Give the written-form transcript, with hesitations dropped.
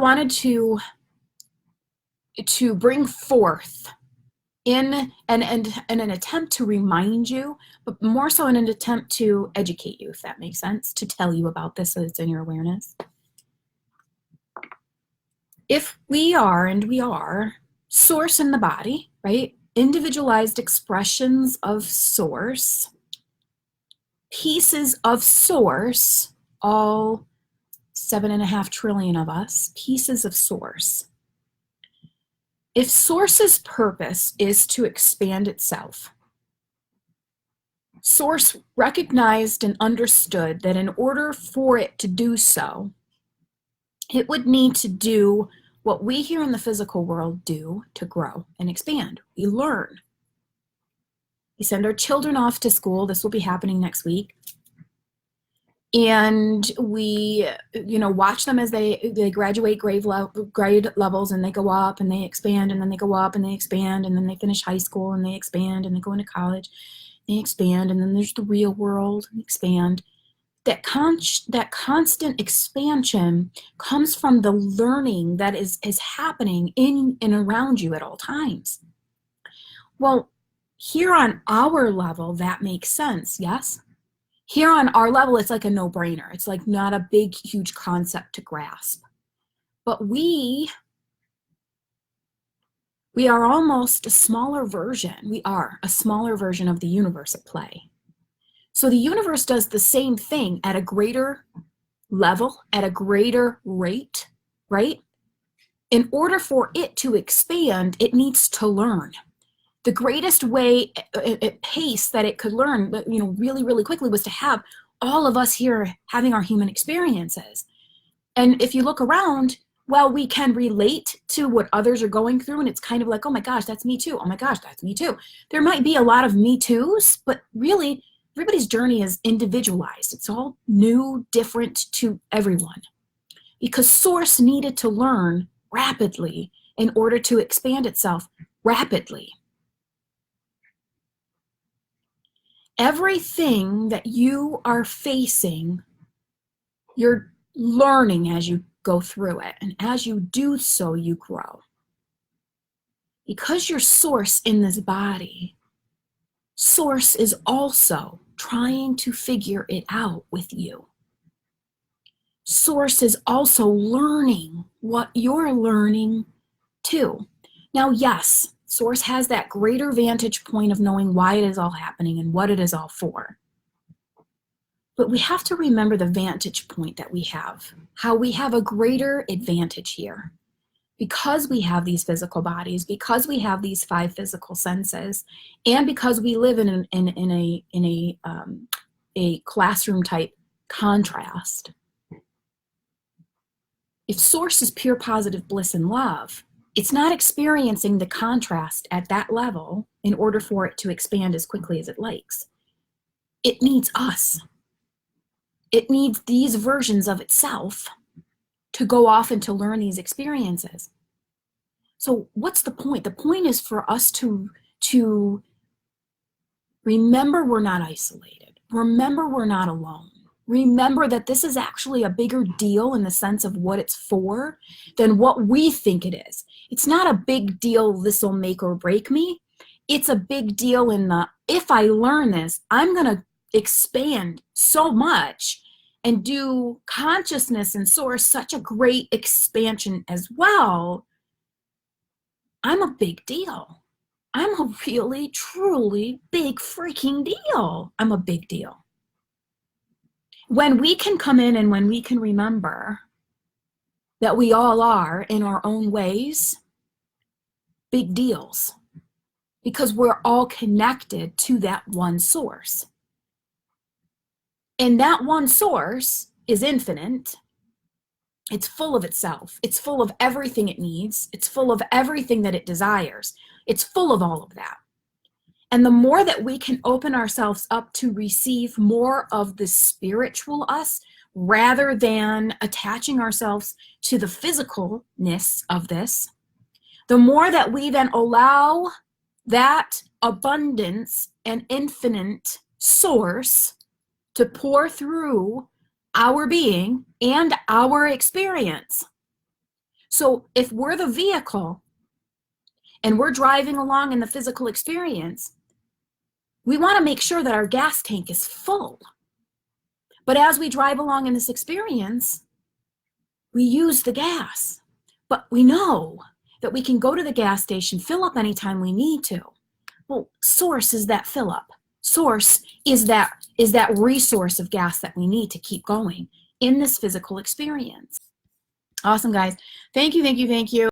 wanted to bring forth in an attempt to remind you, but more so in an attempt to educate you, if that makes sense, to tell you about this so it's in your awareness. If we are, and we are, source in the body, right? Individualized expressions of source, pieces of source, all 7.5 trillion of us, pieces of source. If source's purpose is to expand itself, source recognized and understood that in order for it to do so, it would need to do what we here in the physical world do to grow and expand. We learn. We send our children off to school. This will be happening next week. And we, watch them as they graduate grade levels, and they go up and they expand, and then they go up and they expand, and then they finish high school and they expand, and they go into college, they expand, and then there's the real world and expand. That constant expansion comes from the learning that is happening in and around you at all times. Well, here on our level, that makes sense, yes? Here on our level, it's like a no-brainer. It's like not a big, huge concept to grasp. But we are almost a smaller version. We are a smaller version of the universe at play. So the universe does the same thing at a greater level, at a greater rate, right? In order for it to expand, it needs to learn. The greatest way at pace that it could learn, really, really quickly, was to have all of us here having our human experiences. And if you look around, well, we can relate to what others are going through, and it's kind of like, oh my gosh, that's me too. Oh my gosh, that's me too. There might be a lot of me toos, but really, everybody's journey is individualized. It's all new, different to everyone. Because Source needed to learn rapidly in order to expand itself rapidly. Everything that you are facing, you're learning as you go through it. And as you do so, you grow. Because you're Source in this body, Source is also trying to figure it out with you. Source is also learning what you're learning too. Now, yes, Source has that greater vantage point of knowing why it is all happening and what it is all for. But we have to remember the vantage point that we have, how we have a greater advantage here. Because we have these physical bodies, because we have these 5 physical senses, and because we live in a classroom type contrast. If Source is pure positive bliss and love, it's not experiencing the contrast at that level in order for it to expand as quickly as it likes. It needs us. It needs these versions of itself to go off and to learn these experiences. So what's the point? The point is for us to remember we're not isolated. Remember we're not alone. Remember that this is actually a bigger deal in the sense of what it's for than what we think it is. It's not a big deal, this will make or break me. It's a big deal in the, if I learn this, I'm going to expand so much and do consciousness and Source such a great expansion as well. I'm a big deal. I'm a really, truly big freaking deal. I'm a big deal. When we can come in and when we can remember that we all are, in our own ways, big deals, because we're all connected to that one Source. And that one Source is infinite. It's full of itself. It's full of everything it needs. It's full of everything that it desires. It's full of all of that. And the more that we can open ourselves up to receive more of the spiritual us, rather than attaching ourselves to the physicalness of this, the more that we then allow that abundance and infinite Source to pour through our being and our experience, So if we're the vehicle and we're driving along in the physical experience, we want to make sure that our gas tank is full. But as we drive along in this experience, we use the gas. But we know that we can go to the gas station, fill up anytime we need to. Well, source is that fill up. Source is that resource of gas that we need to keep going in this physical experience. Awesome, guys. Thank you, thank you, thank you.